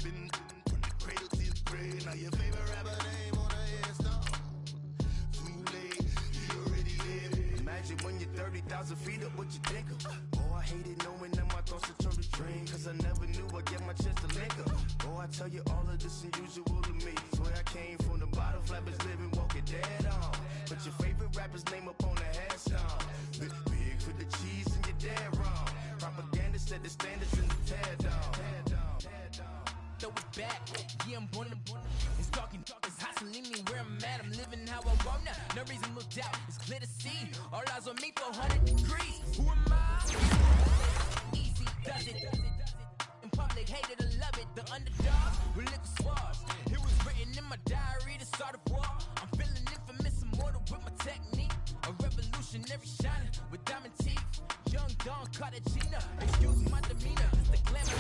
Been from the cradle to the grave. Now your favorite rapper name on the headstone. Too late, he already lived. Imagine when you're 30,000 feet up, what you think of? Oh, I hated knowing that my thoughts would turn to dream. Cause I never knew I'd get my chance to link up. Oh, I tell you all of this unusual to me. Swear I came from the bottom, flappers living, walking dead on. Put your favorite rapper's name up on the headstone. Big for the cheese and you're dead wrong. Propaganda set the standards in the tear down. Throw it back, yeah, I'm born. It's talking, it's hustling me where I'm at. I'm living how I want now. No reason to look out, it's clear to see. All eyes on me for 100 degrees. Who am I? Easy does it. In public, hated or love it. The underdogs, religious wars. It was written in my diary to start a war. I'm feeling infamous, immortal with my technique. A revolutionary shining with diamond teeth. Young Don Cartagena, excuse my demeanor. It's the glamour.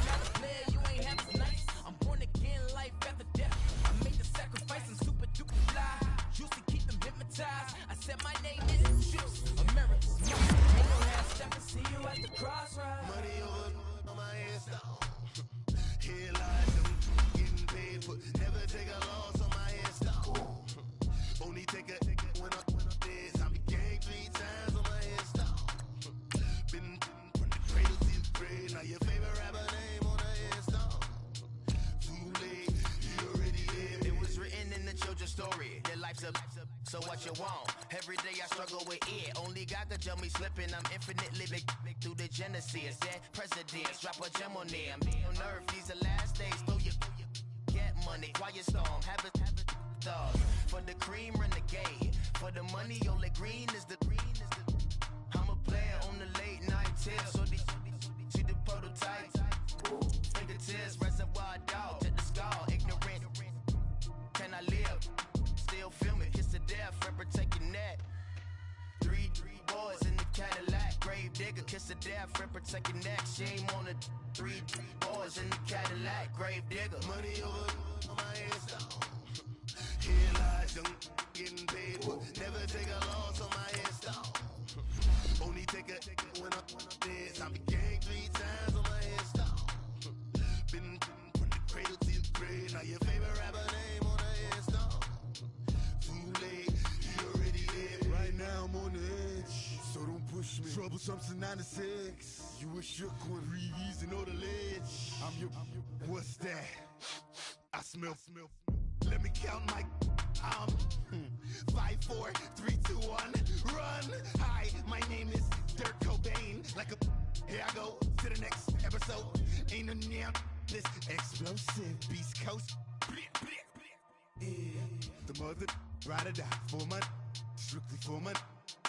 Not a player, you ain't half as nice. I'm born again, life after death. I made the sacrifice, I'm super duper fly. Used to keep them hypnotized. I said my name is Juice. America's most. Ain't no half step to see you at the crossroads. Money over on my headstone. Here lies them getting paid for. Never take a loss on my headstone. Only take a when I'm dead. I be gang 3 times on my headstone. Been from the cradle to the grave. Now your favorite rapper name on the headstone. Too late, he already lived. It was written in the children's story. Their life's up, so what you want? Every day I struggle with it. Only God could tell me slipping. I'm infinitely big through the genesis. Dead presidents, drop a gem on them. On earth, these are last days. Throw your get money, quiet storm. Have a thought. For the cream, renegade. For the money, only green is the green is the. I'm a player on the late night tips. So they see the prototype. Fingertips, reservoir dog. Check the skull, ignorant. Can I live? Still film it. Kiss the death, rep protect your neck. Three boys in the Cadillac. Grave digger, kiss the death, rep protect your neck. Shame on the three boys in the Cadillac. Grave digger. Money over on my headstone. Here lies young, getting paid for. Never take a loss on my headstone. Only take a when I'm dead. I be gang 3 times on my headstone. Been from the cradle to the grave. Now your favorite rapper name on the headstone. Too late, he already lived. Right now I'm on the edge, so don't push me. Troublesome to 96. You a shook one, breeze and know the ledge. I'm your. What's that? I smell. Let me count my 5, 4, 3, 2, 1, run. Hi, my name is Dirk Cobain. Like a here I go to the next episode. Ain't no damn this explosive Beast Coast. Yeah. The mother ride or die for my strictly for my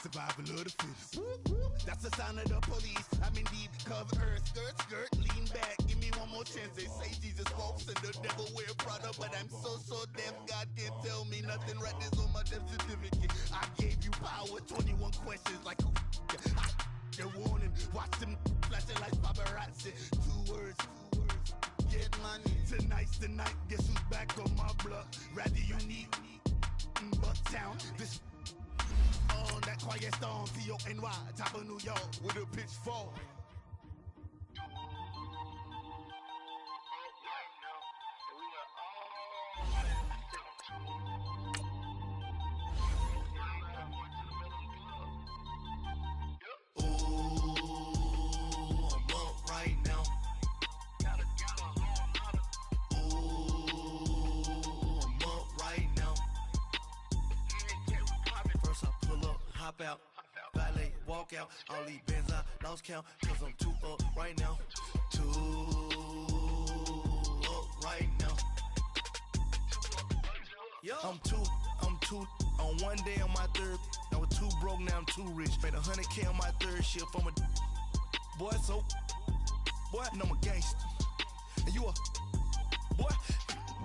survival of the fittest. That's the sound of the police. I'm indeed cover earth, skirt, lean back. Give me one more chance. They say Jesus walks and the devil wear Prada, but I'm so deaf. God can't tell me nothing. Right there's on my death certificate. I gave you power. 21 questions like who? You're warning. Watch them flashing like paparazzi. 2 words. Get money. Tonight's the night. Guess who's back on my block? Rather unique. Bucktown. This. On that quiet storm, T-O-N-Y, top of New York, with a pitchfork. Ooh, I'm up right now. Ooh, I'm up right now. First I pull up, hop out, valet, walk out. All these bands I lost count, cause I'm 2 up right now. 2 up right now. I'm two on one day on my third. I was 2 broke, now I'm 2 rich. Made 100K on my 3rd shift. I'm a boy, so boy, and I'm a gangster. And you a boy.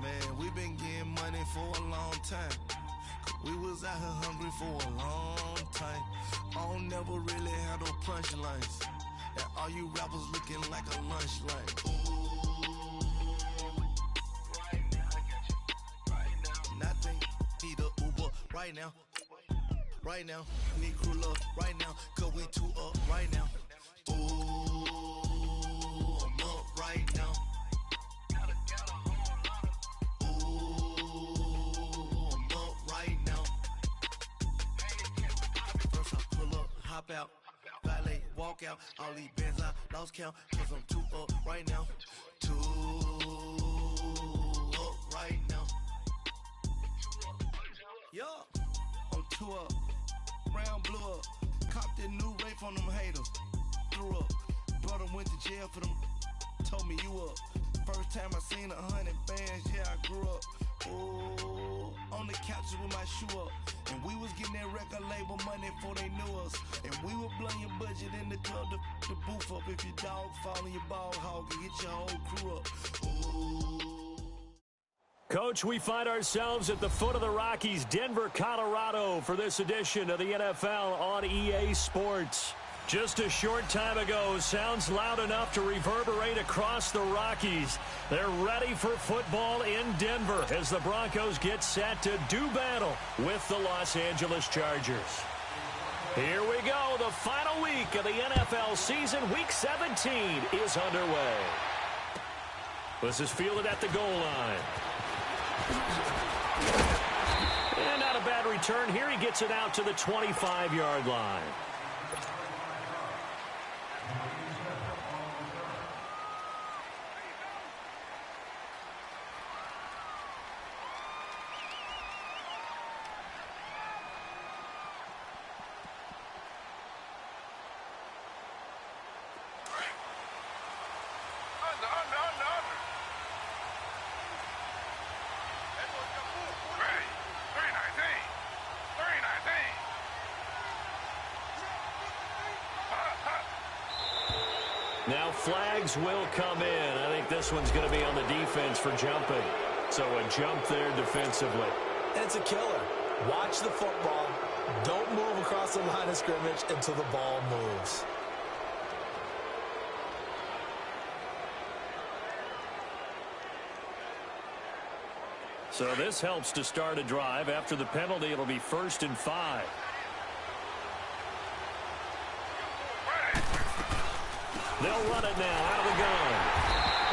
Man, we been getting money for a long time. We was out here hungry for a long time. I don't never really have no punchlines. And all you rappers looking like a lunch line. Nothing, need a Uber right now. Right now, need crew love right now. Cause we 2 up right now. Ooh, I'm up right now. out. Valet, walk out. All these bands I lost count. Cause I'm too up right now. Too up right now. Yeah, I'm too up. Round blew up. Copped that new rape on them haters. Threw up. Brother went to jail for them. Told me you up. First time I seen 100 bands, yeah, I grew up. Ooh, on the couches with my shoe up. And we was getting that record label money before they knew us. And we were blowing your budget in the club to boof up. If your dog fall in your ball hog and get your whole crew up. Ooh. Coach, we find ourselves at the foot of the Rockies, Denver, Colorado, for this edition of the NFL on EA Sports. Just a short time ago, sounds loud enough to reverberate across the Rockies. They're ready for football in Denver as the Broncos get set to do battle with the Los Angeles Chargers. Here we go. The final week of the NFL season. Week 17 is underway. This is fielded at the goal line. And not a bad return here. He gets it out to the 25-yard line. Now flags will come in. I think this one's going to be on the defense for jumping. So a jump there defensively. And it's a killer. Watch the football. Don't move across the line of scrimmage until the ball moves. So this helps to start a drive. After the penalty, it'll be 1st and 5. They'll run it now out of the gun.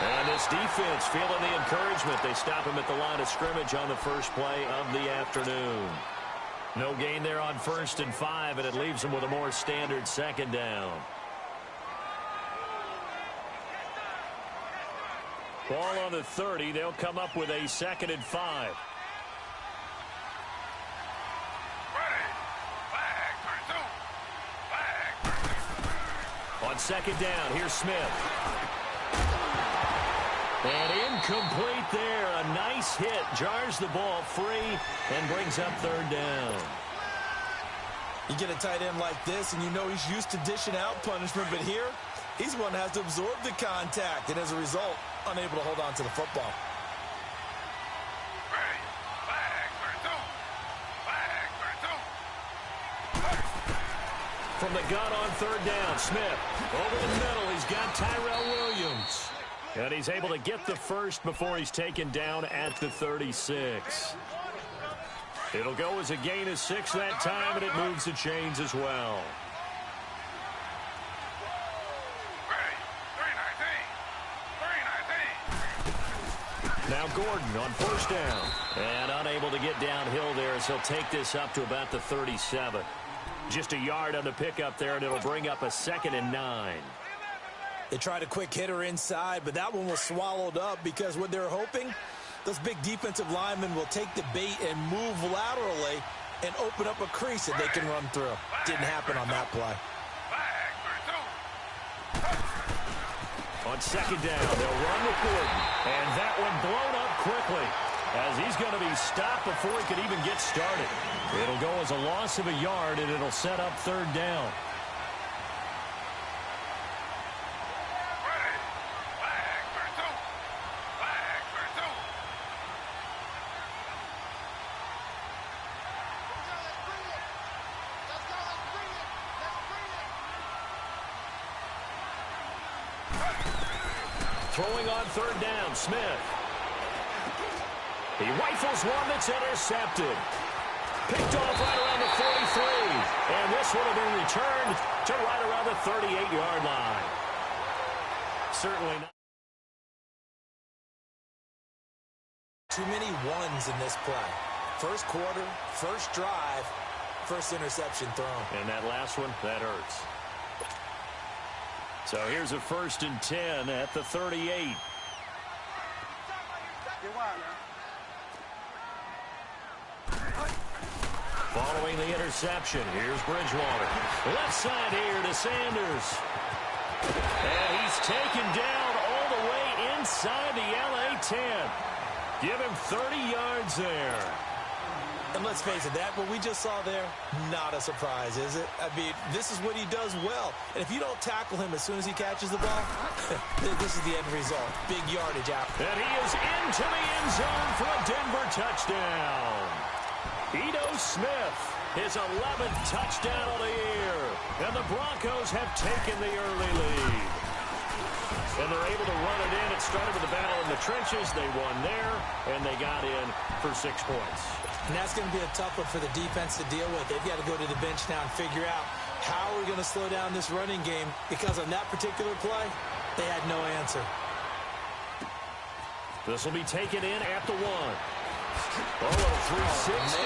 And this defense feeling the encouragement. They stop him at the line of scrimmage on the first play of the afternoon. No gain there on 1st and 5, and it leaves them with a more standard 2nd down. Ball on the 30. They'll come up with a 2nd and 5. On 2nd down, here's Smith. And incomplete there. A nice hit. Jars the ball free and brings up 3rd down. You get a tight end like this, and you know he's used to dishing out punishment, but here, he's one that has to absorb the contact, and as a result, unable to hold on to the football. From the gun on 3rd down, Smith over the middle. He's got Tyrell Williams. And he's able to get the first before he's taken down at the 36. It'll go as a gain of 6 that time, and it moves the chains as well. Now Gordon on 1st down. And unable to get downhill there as he'll take this up to about the 37. Just a yard on the pickup there, and it'll bring up a 2nd and 9. They tried a quick hitter inside, but that one was swallowed up because what they're hoping, those big defensive linemen will take the bait and move laterally and open up a crease that they can run through. Didn't happen on that play. On 2nd down, they'll run with Gordon. And that one blown up quickly as he's going to be stopped before he could even get started. It'll go as a loss of a yard, and it'll set up 3rd down. Throwing on 3rd down, Smith. He rifles one that's intercepted. Picked off right around the 43. And this one will be returned to right around the 38-yard line. Certainly not. Too many ones in this play. First quarter, first drive, first interception thrown. And that last one, that hurts. So here's a 1st and 10 at the 38. Following the interception, here's Bridgewater. Left side here to Sanders. And he's taken down all the way inside the LA 10. Give him 30 yards there. And let's face it, that what we just saw there, not a surprise, is it? I mean, this is what he does well. And if you don't tackle him as soon as he catches the ball, this is the end result. Big yardage out. And he is into the end zone for a Denver touchdown. Ito Smith, his 11th touchdown of the year. And the Broncos have taken the early lead. And they're able to run it in. It started with a battle in the trenches. They won there, and they got in for 6 points. And that's going to be a tough one for the defense to deal with. They've got to go to the bench now and figure out how we're going to slow down this running game, because on that particular play, they had no answer. This will be taken in at the 1. Oh, 360.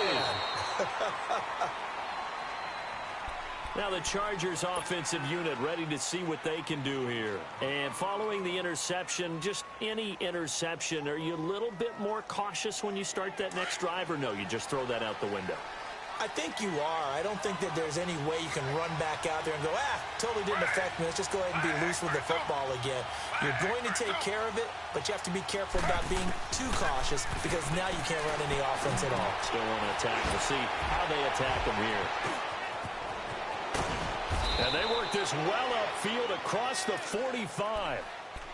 Now the Chargers offensive unit ready to see what they can do here. And following the interception, just any interception, are you a little bit more cautious when you start that next drive, or no, you just throw that out the window? I think you are. I don't think that there's any way you can run back out there and go, totally didn't affect me. Let's just go ahead and be loose with the football again. You're going to take care of it, but you have to be careful about being too cautious, because now you can't run any offense at all. Still want to attack. We'll see how they attack them here. And they work this well upfield across the 45.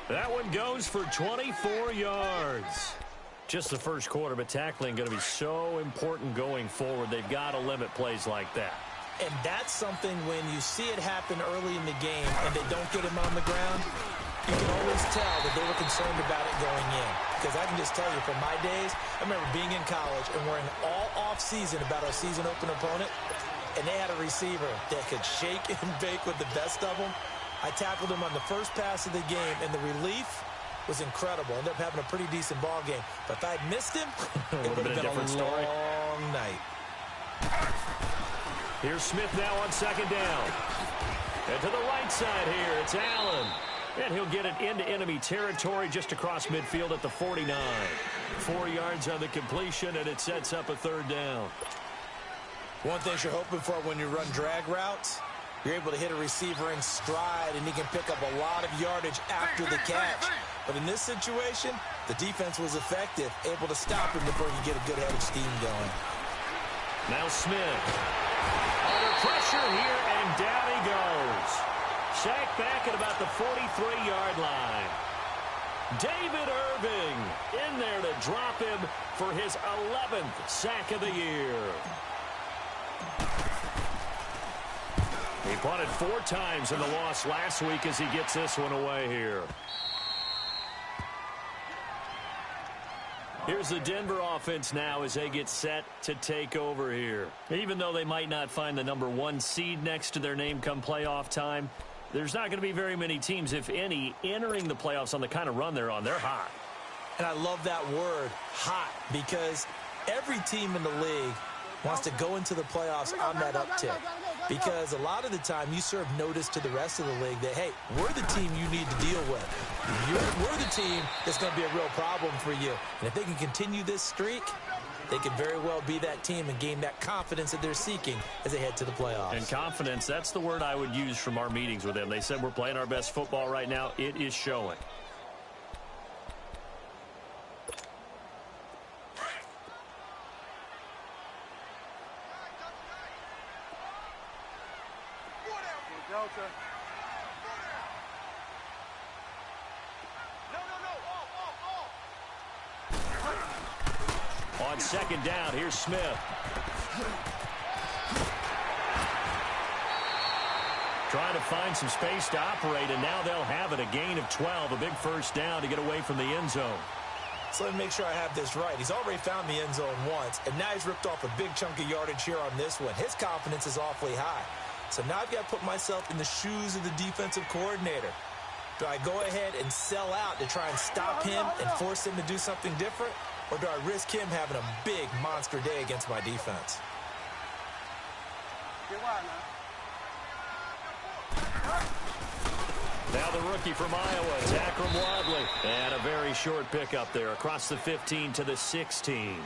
That one goes for 24 yards. Just the first quarter, but tackling going to be so important going forward. They've got to limit plays like that. And that's something when you see it happen early in the game and they don't get him on the ground, you can always tell that they were concerned about it going in. Because I can just tell you, from my days, I remember being in college and worrying all off-season about our season open opponent, and they had a receiver that could shake and bake with the best of them. I tackled him on the first pass of the game, and the relief was incredible. Ended up having a pretty decent ball game. But if I'd missed him, it would have been a long night. Here's Smith now on 2nd down. And to the right side here, it's Allen. And he'll get it into enemy territory just across midfield at the 49. 4 yards on the completion, and it sets up a 3rd down. One thing you're hoping for when you run drag routes, you're able to hit a receiver in stride, and he can pick up a lot of yardage after the catch. But in this situation, the defense was effective, able to stop him before you get a good head of steam going. Now Smith. Under pressure here, and down he goes. Sacked back at about the 43-yard line. David Irving in there to drop him for his 11th sack of the year. He punted 4 times in the loss last week as he gets this one away here. Here's the Denver offense now as they get set to take over here. Even though they might not find the number 1 seed next to their name come playoff time, there's not going to be very many teams, if any, entering the playoffs on the kind of run they're on. They're hot. And I love that word, hot, because every team in the league wants to go into the playoffs on that uptick. Because a lot of the time you serve notice to the rest of the league that, hey, we're the team you need to deal with. We're the team that's going to be a real problem for you. And if they can continue this streak, they can very well be that team and gain that confidence that they're seeking as they head to the playoffs. And confidence, that's the word I would use from our meetings with them. They said we're playing our best football right now. It is showing. On 2nd down, here's Smith. Trying to find some space to operate, and now they'll have it. A gain of 12, a big 1st down to get away from the end zone. So let me make sure I have this right. He's already found the end zone once, and now he's ripped off a big chunk of yardage here on this one. His confidence is awfully high. So now I've got to put myself in the shoes of the defensive coordinator. Do I go ahead and sell out to try and stop him and force him to do something different? Or do I risk him having a big monster day against my defense? Now the rookie from Iowa, Akram Wadley. And a very short pickup there across the 15 to the 16.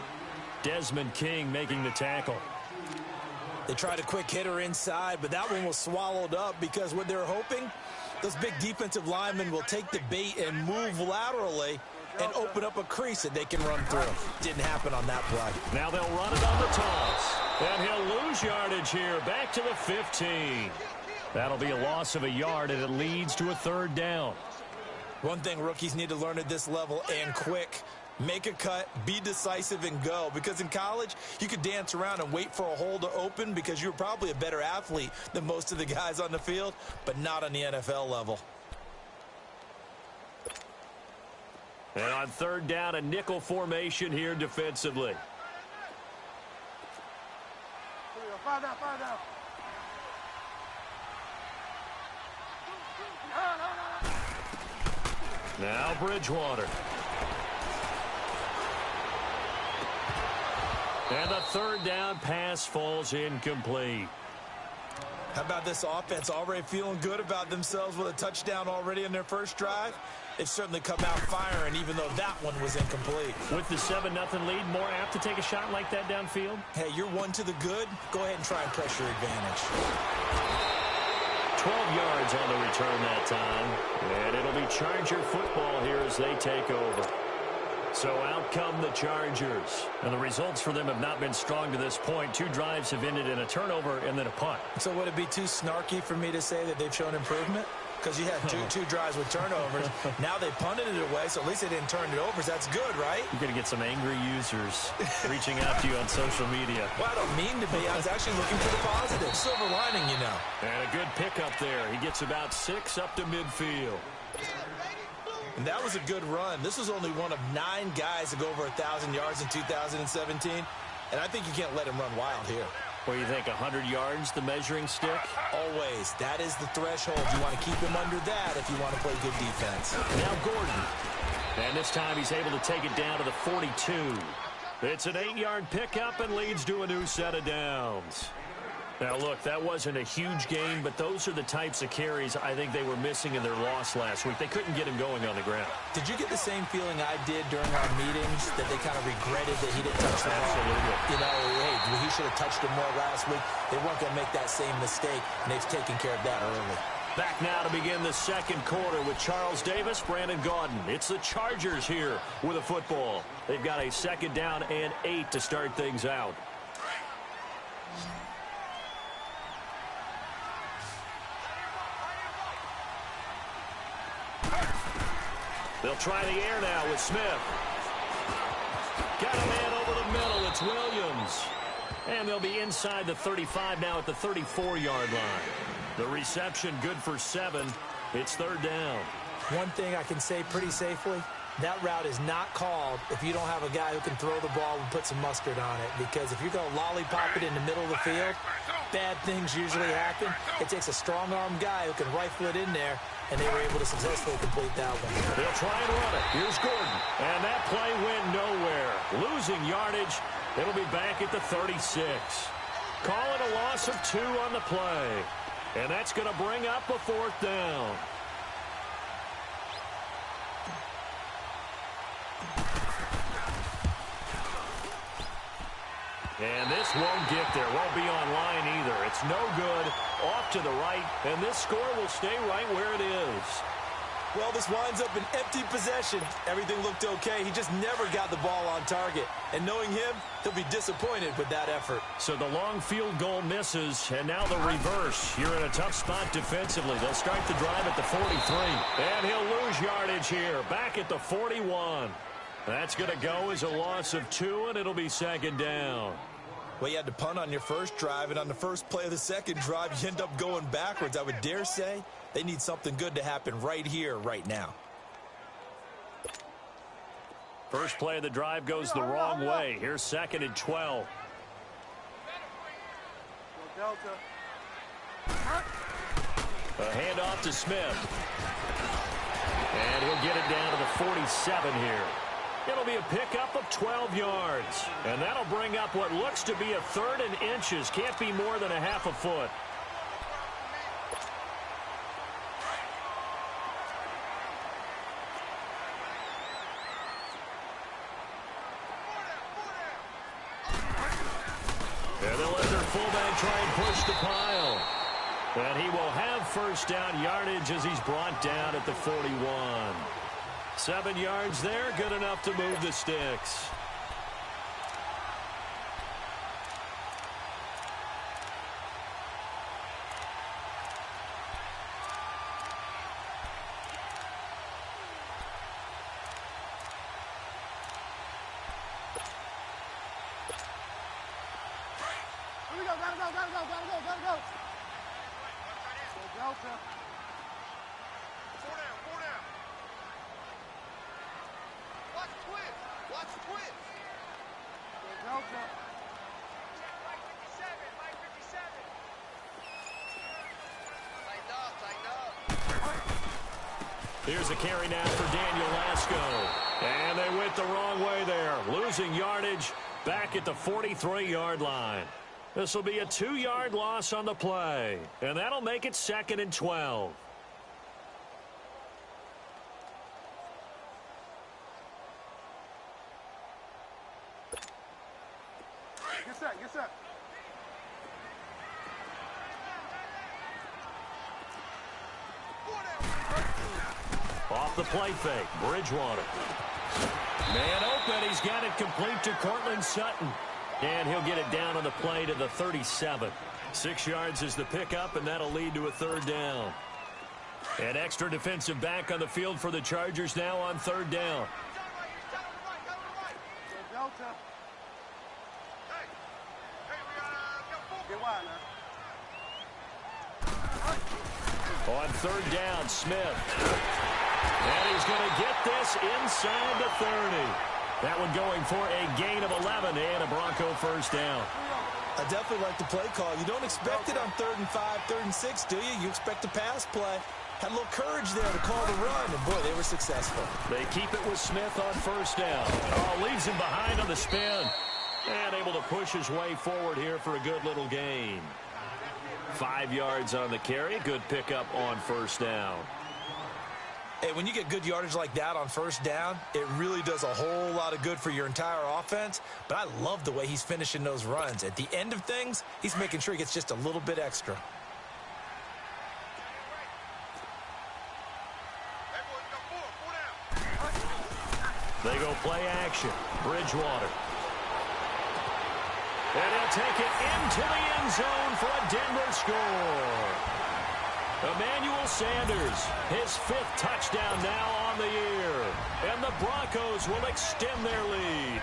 Desmond King making the tackle. They tried a quick hitter inside, but that one was swallowed up because what they're hoping, those big defensive linemen will take the bait and move laterally and open up a crease that they can run through. Didn't happen on that play. Now they'll run it on the toss. And he'll lose yardage here, back to the 15. That'll be a loss of a yard, and it leads to a third down. One thing rookies need to learn at this level, and quick, make a cut, be decisive, and go. Because in college, you could dance around and wait for a hole to open because you're probably a better athlete than most of the guys on the field, but not on the NFL level. And on third down, a nickel formation here defensively. Fire down. Now Bridgewater. And the third down pass falls incomplete. How about this offense already feeling good about themselves with a touchdown already in their first drive? They've certainly come out firing, even though that one was incomplete. With the 7-0 lead, more apt to take a shot like that downfield? Hey, you're one to the good. Go ahead and try and press your advantage. 12 yards on the return that time. And it'll be Charger football here as they take over. So out come the Chargers. And the results for them have not been strong to this point. 2 drives have ended in a turnover and then a punt. So would it be too snarky for me to say that they've shown improvement? Because you had two drives with turnovers. Now they punted it away, so at least they didn't turn it over. So that's good, right? You're going to get some angry users reaching out to you on social media. Well, I don't mean to be. I was actually looking for the positive. Silver lining, you know. And a good pickup there. He gets about 6 up to midfield. And that was a good run. This was only one of 9 guys to go over 1,000 yards in 2017. And I think you can't let him run wild here. What do you think, 100 yards, the measuring stick? Always. That is the threshold. You want to keep him under that if you want to play good defense. Now Gordon. And this time he's able to take it down to the 42. It's an 8-yard pickup and leads to a new set of downs. Now, look, that wasn't a huge gain, but those are the types of carries I think they were missing in their loss last week. They couldn't get him going on the ground. Did you get the same feeling I did during our meetings, that they kind of regretted that he didn't touch the ball? Absolutely. You know, hey, he should have touched it more last week. They weren't going to make that same mistake, and they've taken care of that early. Back now to begin the second quarter with Charles Davis, Brandon Gaudin. It's the Chargers here with a football. They've got a second down and 8 to start things out. They'll try the air now with Smith. Got a man over the middle. It's Williams. And they'll be inside the 35 now at the 34-yard line. The reception good for 7. It's third down. One thing I can say pretty safely, that route is not called if you don't have a guy who can throw the ball and put some mustard on it. Because if you're going to lollipop it in the middle of the field, bad things usually happen. It takes a strong-arm guy who can rifle it in there, and they were able to successfully complete that one. They'll try and run it. Here's Gordon. And that play went nowhere. Losing yardage. It'll be back at the 36. Call it a loss of 2 on the play. And that's going to bring up a 4th down. And this won't get there. Won't be on line either. It's no good. Off to the right. And this score will stay right where it is. Well, this winds up an empty possession. Everything looked okay. He just never got the ball on target. And knowing him, he'll be disappointed with that effort. So the long field goal misses, and now the reverse. You're in a tough spot defensively. They'll start the drive at the 43. And he'll lose yardage here, back at the 41. That's going to go as a loss of 2, and it'll be second down. Well, you had to punt on your first drive, and on the first play of the second drive, you end up going backwards. I would dare say they need something good to happen right here, right now. First play of the drive goes the wrong way. Here's 2nd and 12. A handoff to Smith. And he'll get it down to the 47 here. It'll be a pickup of 12 yards. And that'll bring up what looks to be a 3rd and inches. Can't be more than a half a foot. And they'll let their fullback try and push the pile. And he will have first down yardage as he's brought down at the 41. 7 yards there, good enough to move the sticks. Here we go, gotta go. Delta. 4 down. Watch twist. Delta. Mike 57. Tighten up. Here's a carry now for Daniel Lasco. And they went the wrong way there. Losing yardage back at the 43-yard line. This will be a 2-yard loss on the play. And that'll make it 2nd and 12. Get set. Off the play fake, Bridgewater. Man open, he's got it complete to Cortland Sutton. And he'll get it down on the play to the 37. 6 yards is the pickup, and that'll lead to a 3rd down. An extra defensive back on the field for the Chargers now on 3rd down. Delta. Get wide now. On 3rd down, Smith. And he's going to get this inside the 30. That one going for a gain of 11 and a Bronco first down. I definitely like the play call. You don't expect it on 3rd and 5, 3rd and 6, do you? You expect a pass play. Had a little courage there to call the run, and boy, they were successful. They keep it with Smith on first down. Oh, leaves him behind on the spin. And able to push his way forward here for a good little gain. 5 yards on the carry. Good pickup on first down. Hey, when you get good yardage like that on first down, it really does a whole lot of good for your entire offense. But I love the way he's finishing those runs. At the end of things, he's making sure he gets just a little bit extra. They go play action. Bridgewater. And he'll take it into the end zone for a Denver score. Emmanuel Sanders, his 5th touchdown now on the year. And the Broncos will extend their lead.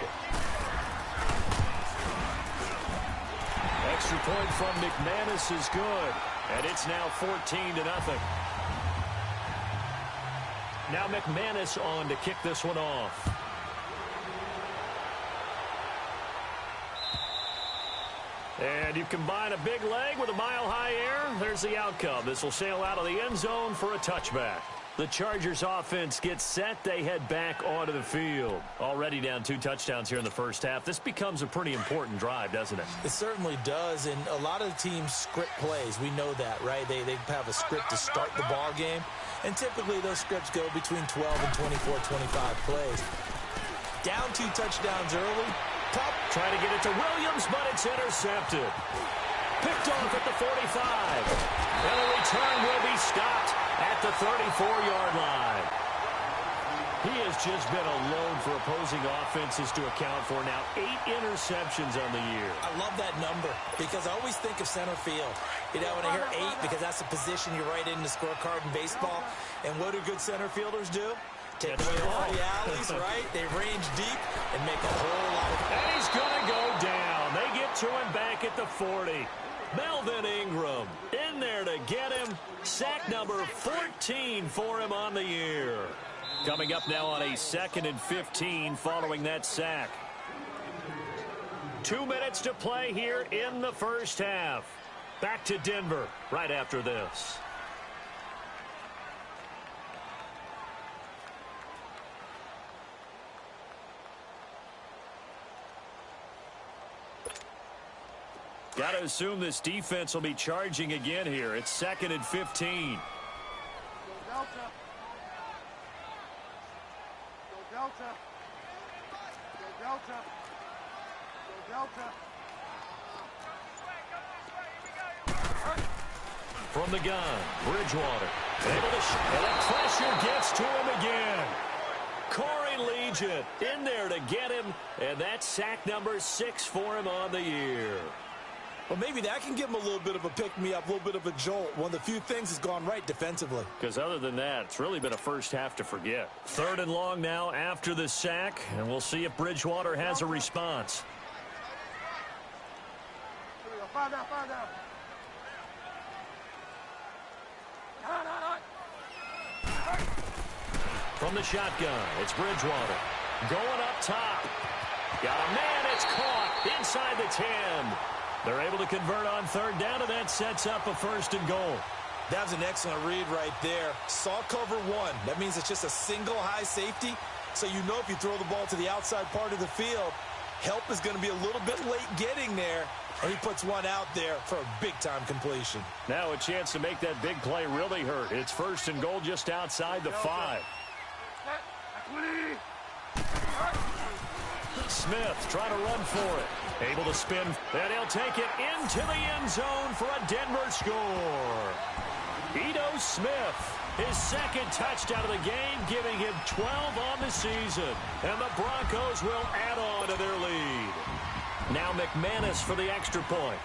Extra point from McManus is good. And it's now 14-0. Now McManus on to kick this one off. And you combine a big leg with a mile-high air, there's the outcome. This will sail out of the end zone for a touchback. The Chargers offense gets set. They head back onto the field. Already down 2 touchdowns here in the first half. This becomes a pretty important drive, doesn't it? It certainly does, and a lot of the teams script plays. We know that, right? They have a script to start the ball game, and typically those scripts go between 12 and 24, 25 plays. Down 2 touchdowns early. Pop, trying to get it to Williams, but it's intercepted. Picked off at the 45. And the return will be stopped at the 34-yard line. He has just been a load for opposing offenses to account for now. 8 interceptions on the year. I love that number because I always think of center field. You know, when I hear 8, because that's a position you write in the scorecard in baseball. And what do good center fielders do? Take away all the alleys, right? They range deep and make a whole lot of... And he's going to go down. They get to him back at the 40. Melvin Ingram in there to get him. Sack number 14 for him on the year. Coming up now on a 2nd and 15 following that sack. 2 minutes to play here in the first half. Back to Denver right after this. Got to assume this defense will be charging again here. It's 2nd and 15. Go Delta. Go Delta. Go Delta. Go Delta. From the gun, Bridgewater. Able to and that pressure gets to him again. Corey Legion in there to get him, and that's sack number 6 for him on the year. Well, maybe that can give him a little bit of a pick-me-up, a little bit of a jolt. One of the few things that's gone right defensively. Because other than that, it's really been a first half to forget. 3rd and long now after the sack, and we'll see if Bridgewater has a response. Here we go. Find out. From the shotgun, it's Bridgewater. Going up top. Got a man, it's caught inside the 10. They're able to convert on 3rd down, and that sets up a 1st and goal. That was an excellent read right there. Saw cover 1. That means it's just a single high safety. So you know if you throw the ball to the outside part of the field, help is going to be a little bit late getting there. And he puts one out there for a big-time completion. Now a chance to make that big play really hurt. It's 1st and goal just outside the 5. Smith trying to run for it. Able to spin, and he'll take it into the end zone for a Denver score. Ito Smith, his 2nd touchdown of the game, giving him 12 on the season. And the Broncos will add on to their lead. Now McManus for the extra point.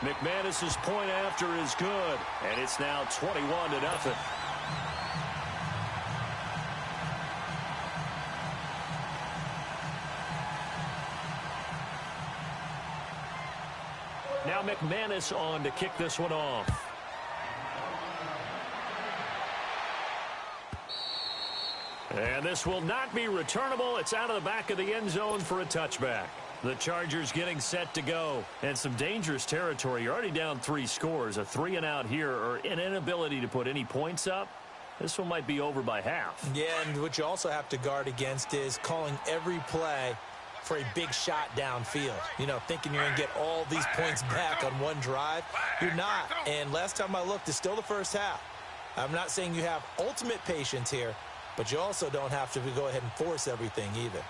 McManus's point after is good, and it's now 21-0. Now McManus on to kick this one off. And this will not be returnable. It's out of the back of the end zone for a touchback. The Chargers getting set to go. And some dangerous territory. You're already down 3 scores. A 3-and-out here, or an inability to put any points up. This one might be over by half. Yeah, and what you also have to guard against is calling every play for a big shot downfield. You know, thinking you're going to get all these points back on one drive. You're not. And last time I looked, it's still the first half. I'm not saying you have ultimate patience here, but you also don't have to go ahead and force everything either.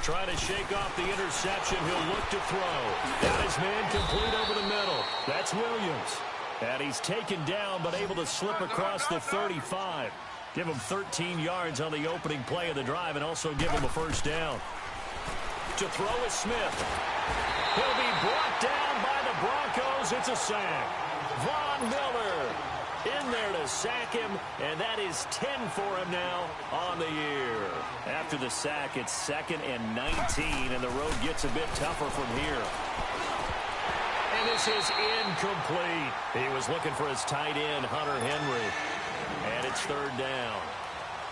Trying to shake off the interception. He'll look to throw. Got his man complete over the middle. That's Williams. And he's taken down, but able to slip across the 35. Give him 13 yards on the opening play of the drive and also give him a 1st down. To throw is Smith. He'll be brought down by the Broncos. It's a sack. Von Miller in there to sack him, and that is 10 for him now on the year. After the sack, it's 2nd and 19, and the road gets a bit tougher from here. And this is incomplete. He was looking for his tight end, Hunter Henry. And it's 3rd down.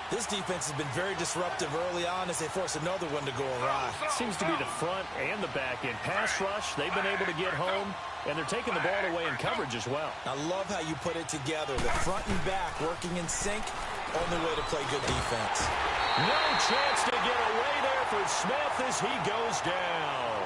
This defense has been very disruptive early on as they force another one to go awry. Seems to be the front and the back end. Pass rush, they've been able to get home, and they're taking the ball away in coverage as well. I love how you put it together. The front and back working in sync. Only way to play good defense. No chance to get away there for Smith as he goes down.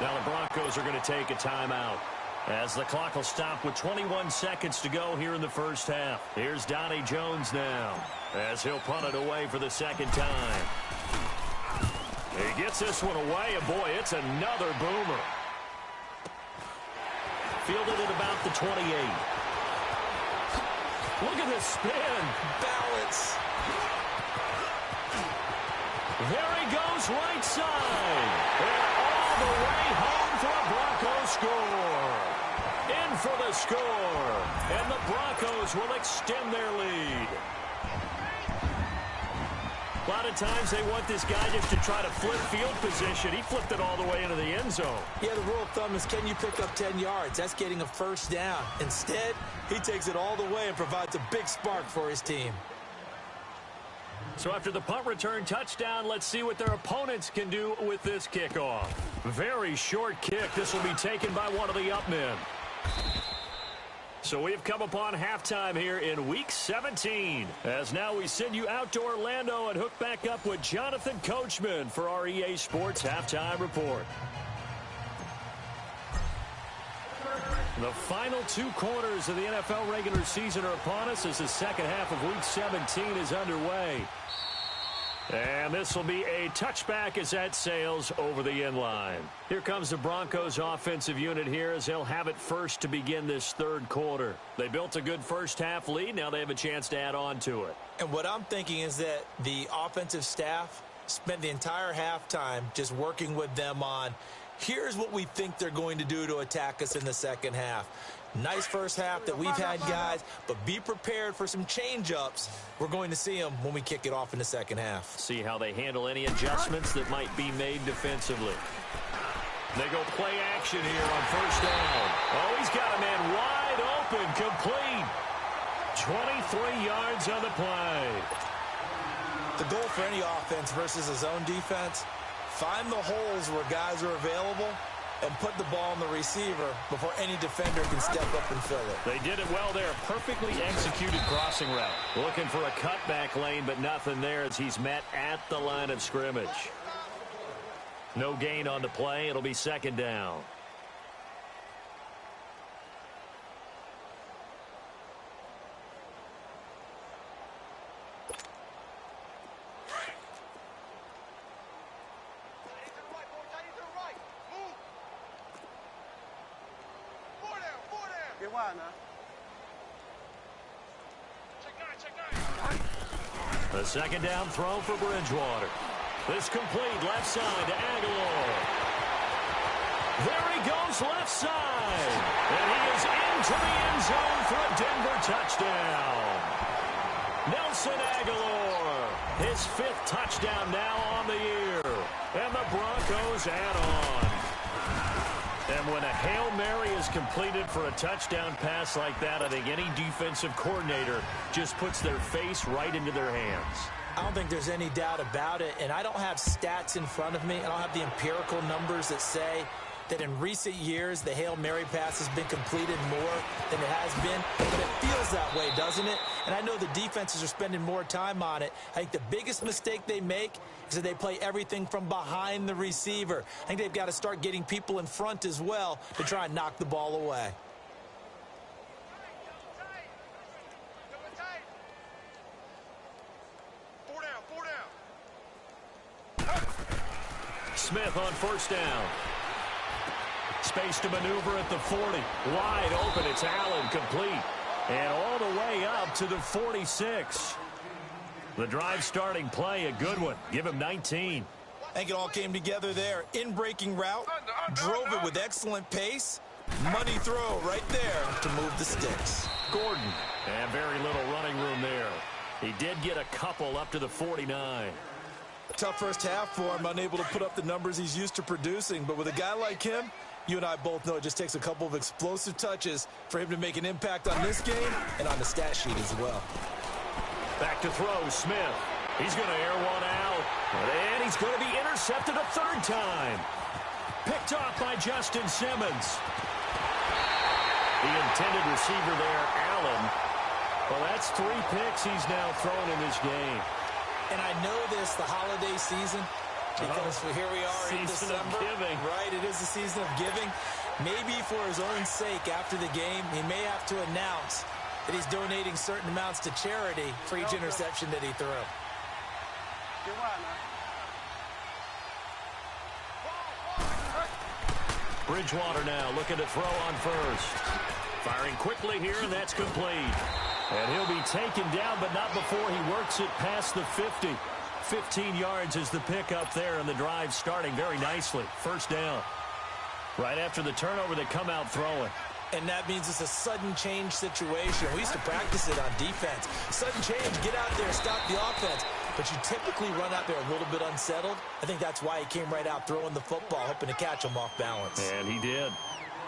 Now the Broncos are going to take a timeout, as the clock will stop with 21 seconds to go here in the first half. Here's Donnie Jones now, as he'll punt it away for the 2nd time. He gets this one away, and boy, it's another boomer. Fielded at about the 28. Look at this spin. Balance. There he goes, right side. And all the way home for a Broncos score. In for the score. And the Broncos will extend their lead. A lot of times they want this guy just to try to flip field position. He flipped it all the way into the end zone. Yeah, the rule of thumb is, can you pick up 10 yards? That's getting a 1st down. Instead, he takes it all the way and provides a big spark for his team. So after the punt return touchdown, let's see what their opponents can do with this kickoff. Very short kick. This will be taken by one of the up men. So we've come upon halftime here in Week 17. As now we send you out to Orlando and hook back up with Jonathan Coachman for our EA Sports Halftime Report. The final 2 quarters of the NFL regular season are upon us as the second half of Week 17 is underway. And this will be a touchback as that sails over the end line. Here comes the Broncos offensive unit here as they'll have it first to begin this third quarter. They built a good first half lead. Now they have a chance to add on to it. And what I'm thinking is that the offensive staff spent the entire halftime just working with them on, here's what we think they're going to do to attack us in the second half. Nice first half that we've had, guys, but be prepared for some change-ups. We're going to see them when we kick it off in the second half. See how they handle any adjustments that might be made defensively. They go play action here on first down. Oh, he's got a man wide open, complete. 23 yards on the play. The goal for any offense versus a zone defense, find the holes where guys are available and put the ball on the receiver before any defender can step up and fill it. They did it well there. Perfectly executed crossing route. Looking for a cutback lane, but nothing there as he's met at the line of scrimmage. No gain on the play. It'll be second down. The second down throw for Bridgewater. This complete left side to Aguilar. There he goes left side. And he is into the end zone for a Denver touchdown. Nelson Aguilar, his 5th touchdown now on the year. And the Broncos add on. And when a Hail Mary is completed for a touchdown pass like that, I think any defensive coordinator just puts their face right into their hands. I don't think there's any doubt about it, and I don't have stats in front of me. I don't have the empirical numbers that say that in recent years the Hail Mary pass has been completed more than it has been, but it feels that way, doesn't it? And I know the defenses are spending more time on it. I think the biggest mistake they make is that they play everything from behind the receiver. I think they've got to start getting people in front as well to try and knock the ball away. Smith on first down. Space to maneuver at the 40. Wide open. It's Allen, complete. And all the way up to the 46. The drive starting play, a good one. Give him 19. I think it all came together there. In-breaking route, drove it with excellent pace. Money throw right there to move the sticks. Gordon. And very little running room there. He did get a couple up to the 49. Tough first half for him, unable to put up the numbers he's used to producing. But with a guy like him, you and I both know it just takes a couple of explosive touches for him to make an impact on this game and on the stat sheet as well. Back to throw, Smith. He's going to air one out. And he's going to be intercepted a third time. Picked off by Justin Simmons. The intended receiver there, Allen. Well, that's 3 picks he's now thrown in this game. And I know this, the holiday season, because here we are in December. Season of giving. Right, it is the season of giving. Maybe for his own sake after the game, he may have to announce that he's donating certain amounts to charity for each interception that he threw. Bridgewater now looking to throw on first. Firing quickly here, and that's complete. And he'll be taken down, but not before he works it past the 50. 15 yards is the pickup there, and the drive starting very nicely. First down. Right after the turnover, they come out throwing. And that means it's a sudden change situation. We used to practice it on defense. Sudden change, get out there, stop the offense. But you typically run out there a little bit unsettled. I think that's why he came right out throwing the football, hoping to catch him off balance. And he did.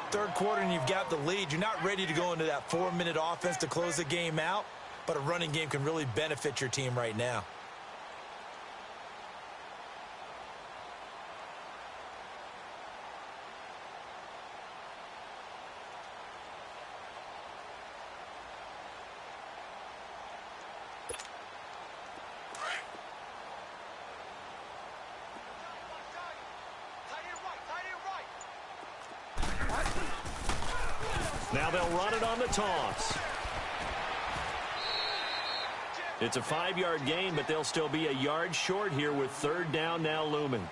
Third quarter and you've got the lead. You're not ready to go into that 4-minute offense to close the game out, but a running game can really benefit your team right now. Now they'll run it on the toss. It's a 5-yard gain, but they'll still be a yard short here with 3rd down now looming.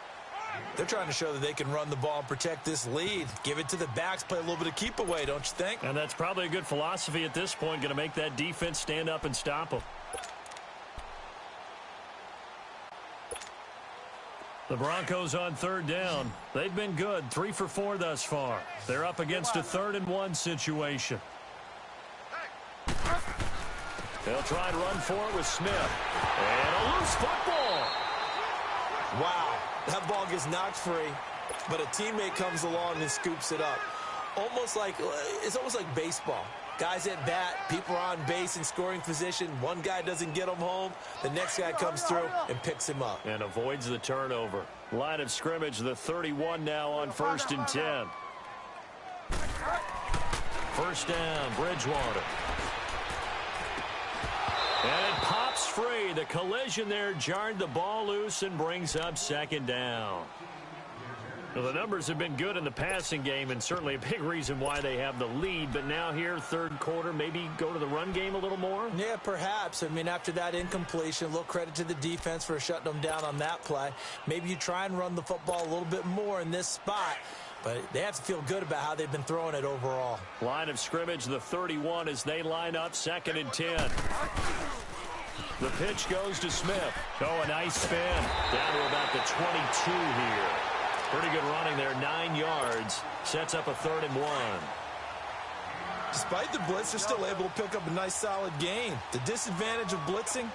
They're trying to show that they can run the ball and protect this lead. Give it to the backs, play a little bit of keep away, don't you think? And that's probably a good philosophy at this point, going to make that defense stand up and stop them. The Broncos on 3rd down. They've been good, 3 for 4 thus far. They're up against a 3rd and 1 situation. They'll try and run for it with Smith. And a loose football. Wow, that ball gets knocked free, but a teammate comes along and scoops it up. It's almost like baseball. Guys at bat, people are on base in scoring position. One guy doesn't get him home. The next guy comes through and picks him up. And avoids the turnover. Line of scrimmage, the 31 now on 1st and 10. 1st down, Bridgewater. And it pops free. The collision there jarred the ball loose and brings up 2nd down. Well, the numbers have been good in the passing game and certainly a big reason why they have the lead. But now here, 3rd quarter, maybe go to the run game a little more? Yeah, perhaps. I mean, after that incompletion, a little credit to the defense for shutting them down on that play. Maybe you try and run the football a little bit more in this spot. But they have to feel good about how they've been throwing it overall. Line of scrimmage, the 31 as they line up 2nd and 10. The pitch goes to Smith. Oh, a nice spin. Down to about the 22 here. Pretty good running there, 9 yards. Sets up a 3rd and 1. Despite the blitz, they're still able to pick up a nice solid gain. The disadvantage of blitzing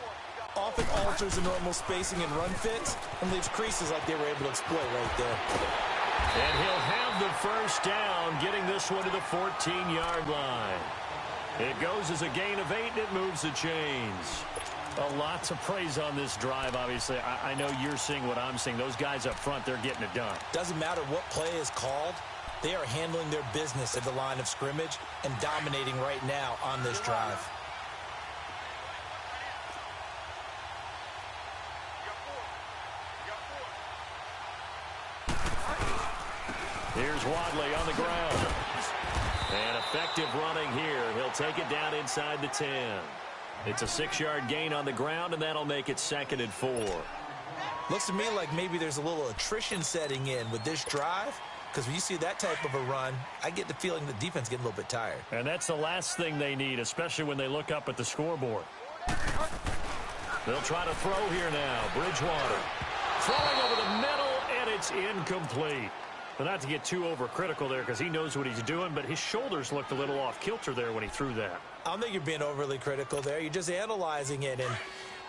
often alters the normal spacing and run fits and leaves creases like they were able to exploit right there. And he'll have the 1st down, getting this one to the 14-yard line. It goes as a gain of 8, and it moves the chains. A lot to praise on this drive, obviously. I know you're seeing what I'm seeing. Those guys up front, they're getting it done. Doesn't matter what play is called. They are handling their business at the line of scrimmage and dominating right now on this drive. Here's Wadley on the ground. And effective running here. He'll take it down inside the 10. It's a 6-yard gain on the ground, and that'll make it 2nd and 4. Looks to me like maybe there's a little attrition setting in with this drive, because when you see that type of a run, I get the feeling the defense getting a little bit tired. And that's the last thing they need, especially when they look up at the scoreboard. They'll try to throw here now. Bridgewater throwing over the middle, and it's incomplete. But not to get too overcritical there because he knows what he's doing, but his shoulders looked a little off kilter there when he threw that. I don't think you're being overly critical there. You're just analyzing it, and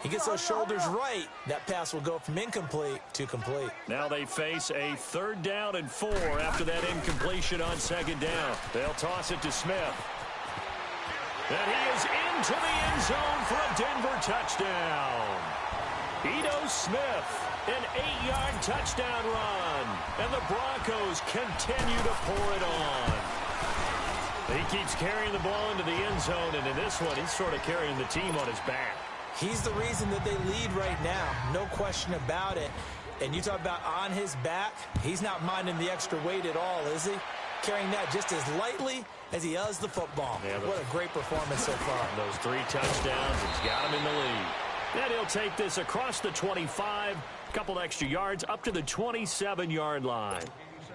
he gets those shoulders right. That pass will go from incomplete to complete. Now they face a 3rd down and 4 after that incompletion on 2nd down. They'll toss it to Smith. And he is into the end zone for a Denver touchdown. Ito Smith. An 8-yard touchdown run. And the Broncos continue to pour it on. He keeps carrying the ball into the end zone, and in this one, he's sort of carrying the team on his back. He's the reason that they lead right now. No question about it. And you talk about on his back, he's not minding the extra weight at all, is he? Carrying that just as lightly as he does the football. Yeah, what a great performance so far. Those 3 touchdowns, he's got him in the lead. And he'll take this across the 25, a couple extra yards, up to the 27-yard line.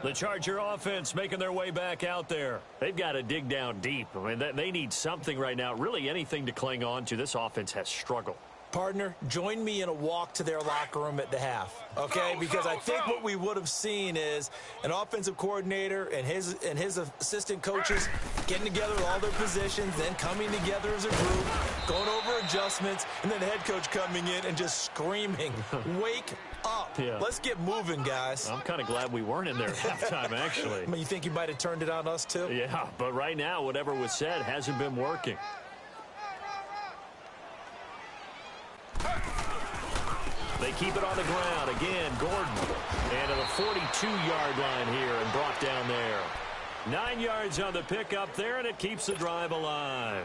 The Charger offense making their way back out there. They've got to dig down deep. I mean, they need something right now, really anything to cling on to. This offense has struggled. Partner, join me in a walk to their locker room at the half, okay? Because I think what we would have seen is an offensive coordinator and his assistant coaches getting together with all their positions, then coming together as a group, going over adjustments, and then the head coach coming in and just screaming, wake up. Yeah. Let's get moving, guys. I'm kind of glad we weren't in there at halftime, actually. I mean, you think you might have turned it on us, too? Yeah, but right now, whatever was said hasn't been working. They keep it on the ground. Again, Gordon. And to the 42-yard line here and brought down there. 9 yards on the pickup there, and it keeps the drive alive.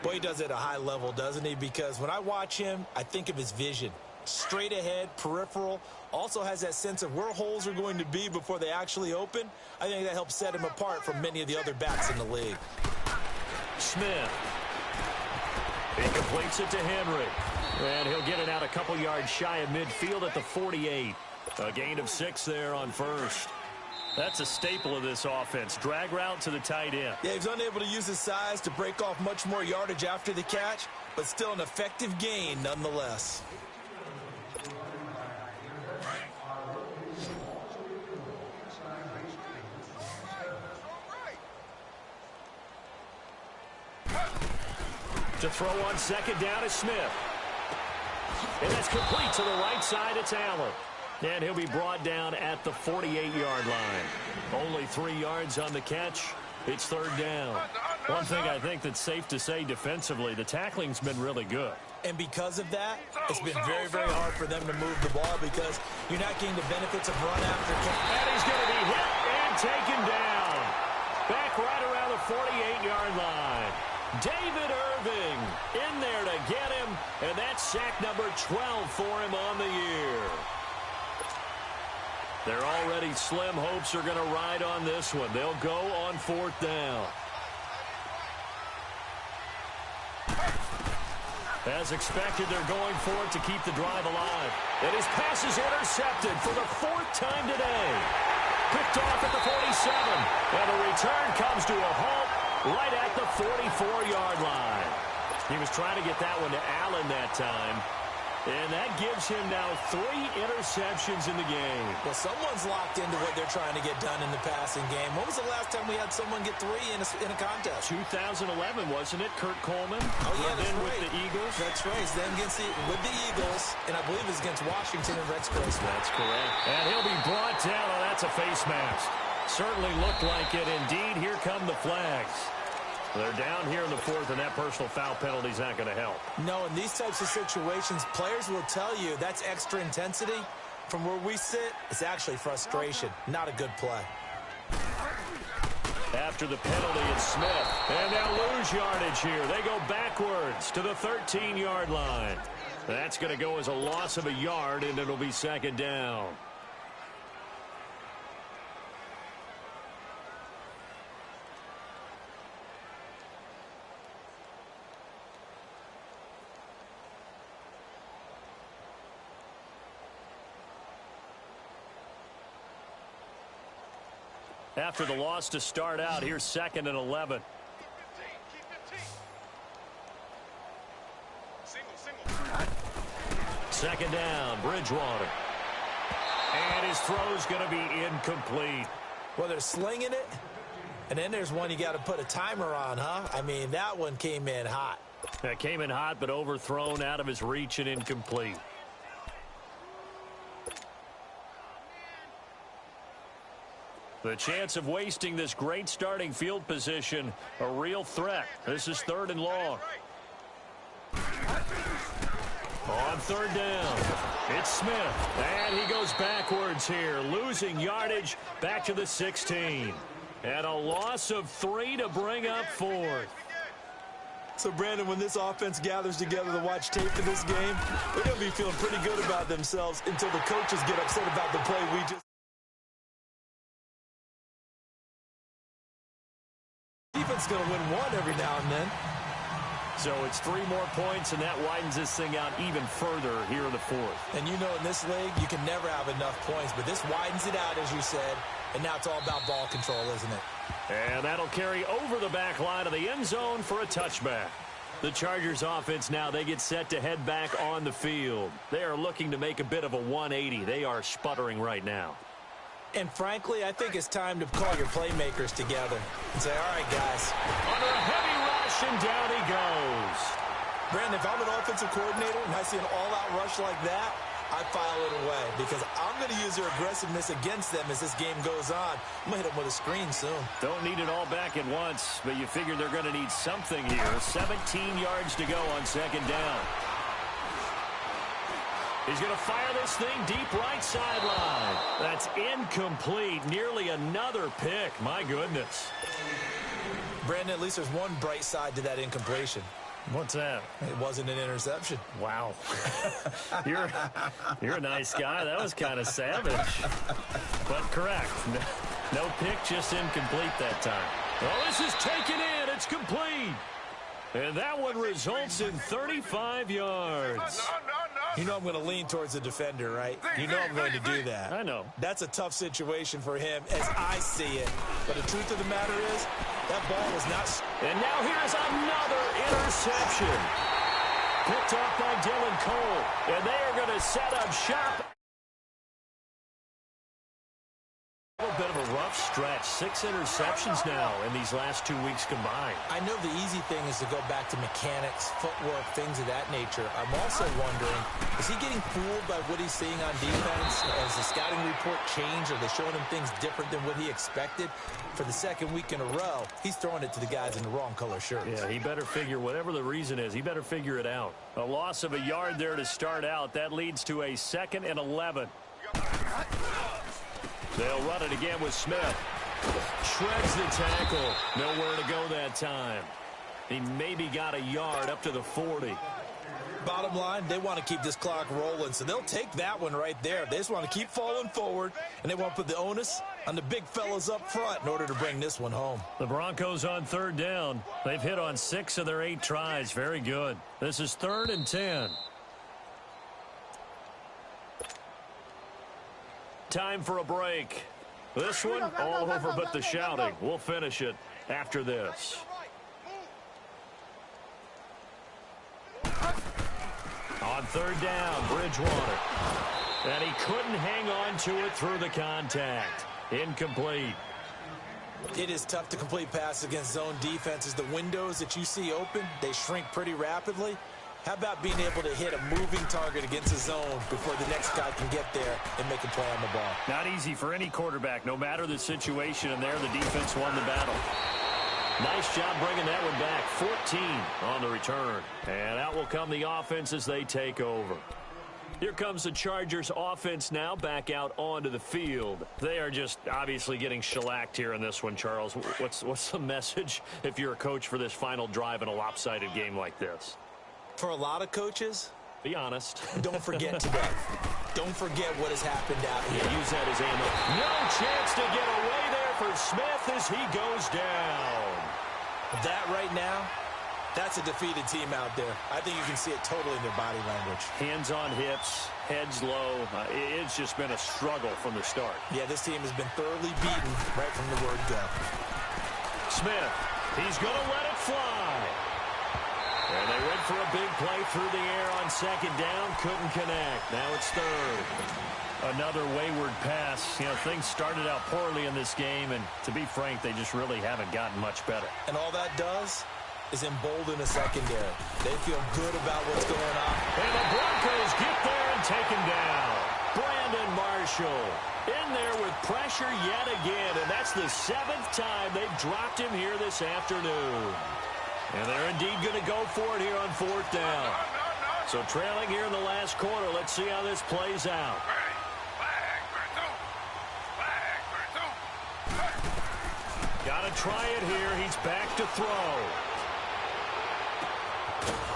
Boy, he does it at a high level, doesn't he? Because when I watch him, I think of his vision. Straight ahead, peripheral. Also has that sense of where holes are going to be before they actually open. I think that helps set him apart from many of the other backs in the league. Smith. He completes it to Henry. And he'll get it out a couple yards shy of midfield at the 48. A gain of 6 there on first. That's a staple of this offense. Drag route to the tight end. Yeah, he's unable to use his size to break off much more yardage after the catch, but still an effective gain nonetheless. To throw on second down is Smith. And that's complete to the right side. It's Allen. And he'll be brought down at the 48-yard line. Only 3 yards on the catch. It's third down. One thing I think that's safe to say defensively, the tackling's been really good. And because of that, it's been very, very hard for them to move the ball because you're not getting the benefits of run after catch. And he's going to be hit and taken down. Back right around the 48-yard line. David Irving in there to get him, and that's sack number 12 for him on the year. They're already slim hopes are going to ride on this one. They'll go on fourth down. As expected, they're going for it to keep the drive alive. And his pass is intercepted for the 4th time today. Picked off at the 47, and the return comes to a halt right at the 44-yard line. He was trying to get that one to Allen that time. And that gives him now 3 interceptions in the game. Well, someone's locked into what they're trying to get done in the passing game. When was the last time we had someone get 3 in a contest? 2011, wasn't it? Kurt Coleman? Oh, yeah, that's then right. With the Eagles? That's right. Then with the Eagles, and I believe it's against Washington and Rex Grossman. That's correct. And he'll be brought down. Oh, that's a face mask. Certainly looked like it. Indeed, here come the flags. They're down here in the 4th, and that personal foul penalty is not going to help. No, in these types of situations, players will tell you that's extra intensity. From where we sit, it's actually frustration. Not a good play. After the penalty, it's Smith. And they'll lose yardage here. They go backwards to the 13-yard line. That's going to go as a loss of a yard, and it'll be second down. After the loss to start out, here's 2nd and 11. Second down, Bridgewater. And his throw's going to be incomplete. Well, they're slinging it, and then there's one you got to put a timer on, huh? I mean, that one came in hot. That came in hot, but overthrown out of his reach and incomplete. The chance of wasting this great starting field position, a real threat. This is 3rd and long. On 3rd down, it's Smith. And he goes backwards here, losing yardage back to the 16. And a loss of 3 to bring up 4th. So, Brandon, when this offense gathers together to watch tape for this game, they're going to be feeling pretty good about themselves until the coaches get upset about the play we just... Defense going to win one every now and then. So it's 3 more points, and that widens this thing out even further here in the 4th. And you know in this league, you can never have enough points, but this widens it out, as you said, and now it's all about ball control, isn't it? And that'll carry over the back line of the end zone for a touchback. The Chargers offense now, they get set to head back on the field. They are looking to make a bit of a 180. They are sputtering right now. And frankly, I think it's time to call your playmakers together and say, all right, guys. Under a heavy rush, and down he goes. Brandon, if I'm an offensive coordinator and I see an all-out rush like that, I file it away because I'm going to use their aggressiveness against them as this game goes on. I'm going to hit them with a screen soon. Don't need it all back at once, but you figure they're going to need something here. 17 yards to go on 2nd down. He's going to fire this thing deep right sideline. That's incomplete. Nearly another pick. My goodness. Brandon, at least there's one bright side to that incompletion. What's that? It wasn't an interception. Wow. You're a nice guy. That was kind of savage. But correct. No pick, just incomplete that time. Well, this is taken in. It's complete. And that one results in 35 yards. You know I'm going to lean towards the defender, right? You know I'm going to do that. I know. That's a tough situation for him as I see it. But the truth of the matter is, that ball was not... And now here's another interception. Picked off by Dylan Cole. And they are going to set up shop. A little bit of a rough stretch. 6 interceptions now in these last 2 weeks combined. I know the easy thing is to go back to mechanics, footwork, things of that nature. I'm also wondering, is he getting fooled by what he's seeing on defense? Has the scouting report changed? Are they showing him things different than what he expected? For the second week in a row, he's throwing it to the guys in the wrong color shirts. Yeah, he better figure, whatever the reason is, he better figure it out. A loss of a yard there to start out. That leads to a 2nd and 11. They'll run it again with Smith. Shreds the tackle. Nowhere to go that time. He maybe got a yard up to the 40. Bottom line, they want to keep this clock rolling, so they'll take that one right there. They just want to keep falling forward, and they want to put the onus on the big fellas up front in order to bring this one home. The Broncos on 3rd down. They've hit on 6 of their 8 tries. Very good. This is 3rd and 10. Time for a break. This one, all over but the shouting. We'll finish it after this. On 3rd down, Bridgewater. And he couldn't hang on to it through the contact. Incomplete. It is tough to complete passes against zone defenses. The windows that you see open, they shrink pretty rapidly. How about being able to hit a moving target against a zone before the next guy can get there and make a play on the ball? Not easy for any quarterback, no matter the situation, and there the defense won the battle. Nice job bringing that one back. 14 on the return. And out will come the offense as they take over. Here comes the Chargers offense now back out onto the field. They are just obviously getting shellacked here in this one, Charles. What's the message if you're a coach for this final drive in a lopsided game like this? For a lot of coaches, be honest. Don't forget today. Don't forget what has happened out here. Use that as ammo. No chance to get away there for Smith as he goes down. That right now, that's a defeated team out there. I think you can see it totally in their body language. Hands on hips, heads low. It's just been a struggle from the start. Yeah, this team has been thoroughly beaten right from the word go. Smith, he's going to let it fly. And they went for a big play through the air on 2nd down. Couldn't connect. Now it's 3rd. Another wayward pass. You know, things started out poorly in this game, and to be frank, they just really haven't gotten much better. And all that does is embolden the secondary. They feel good about what's going on. And the Broncos get there and take him down. Brandon Marshall in there with pressure yet again, and that's the 7th time they've dropped him here this afternoon. And they're indeed going to go for it here on 4th down. So trailing here in the last quarter, let's see how this plays out. Got to try it here. He's back to throw.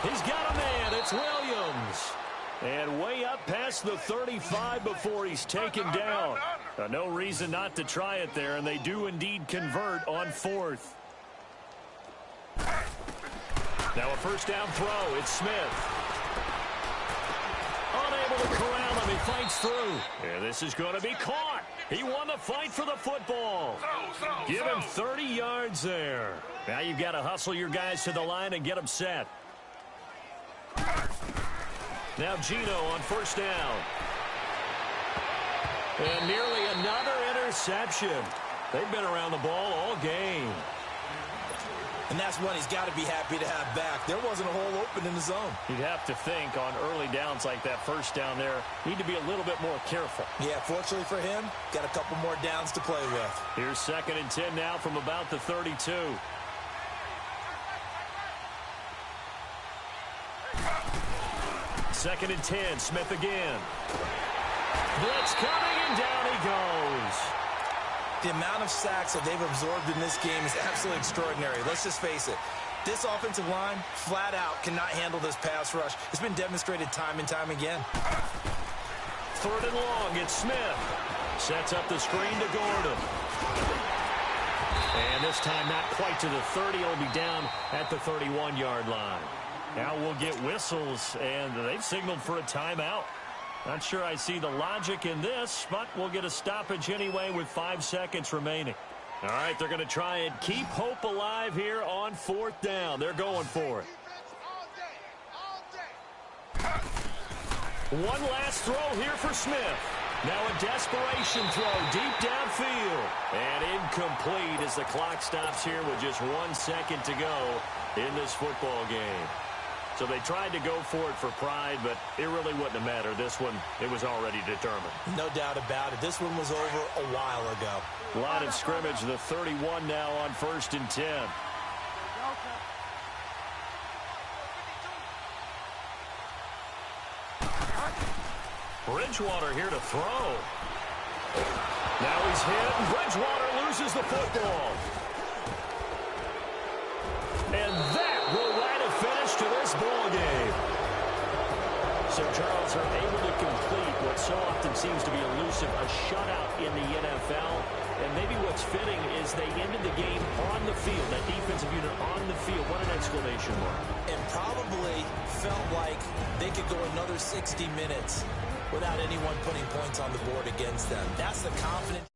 He's got a man. It's Williams. And way up past the 35 before he's taken down. No reason not to try it there, and they do indeed convert on 4th. Now a 1st down throw. It's Smith. Unable to corral him. He fights through. And this is going to be caught. He won the fight for the football. Give him 30 yards there. Now you've got to hustle your guys to the line and get them set. Now Gino on 1st down. And nearly another interception. They've been around the ball all game. And that's one he's got to be happy to have back. There wasn't a hole open in the zone. You'd have to think on early downs like that 1st down there, need to be a little bit more careful. Yeah, fortunately for him, got a couple more downs to play with. Here's 2nd and 10 now from about the 32. Second and 10, Smith again. Blitz coming, and down he goes. The amount of sacks that they've absorbed in this game is absolutely extraordinary. Let's just face it. This offensive line, flat out, cannot handle this pass rush. It's been demonstrated time and time again. 3rd and long, it's Smith. Sets up the screen to Gordon. And this time not quite to the 30. It'll be down at the 31-yard line. Now we'll get whistles, and they've signaled for a timeout. Not sure I see the logic in this, but we'll get a stoppage anyway with 5 seconds remaining. All right, they're going to try and keep hope alive here on 4th down. They're going for it. One last throw here for Smith. Now a desperation throw deep downfield. And incomplete as the clock stops here with just 1 second to go in this football game. So they tried to go for it for pride, but it really wouldn't have mattered. This one, it was already determined. No doubt about it. This one was over a while ago. Line of scrimmage, the 31 now on 1st and 10. Bridgewater here to throw. Now he's hit. Bridgewater loses the football. And that will write a finish to this ball game. So, Charles, are able to complete what so often seems to be elusive, a shutout in the NFL. And maybe what's fitting is they ended the game on the field, that defensive unit on the field. What an exclamation mark. And probably felt like they could go another 60 minutes without anyone putting points on the board against them. That's the confidence.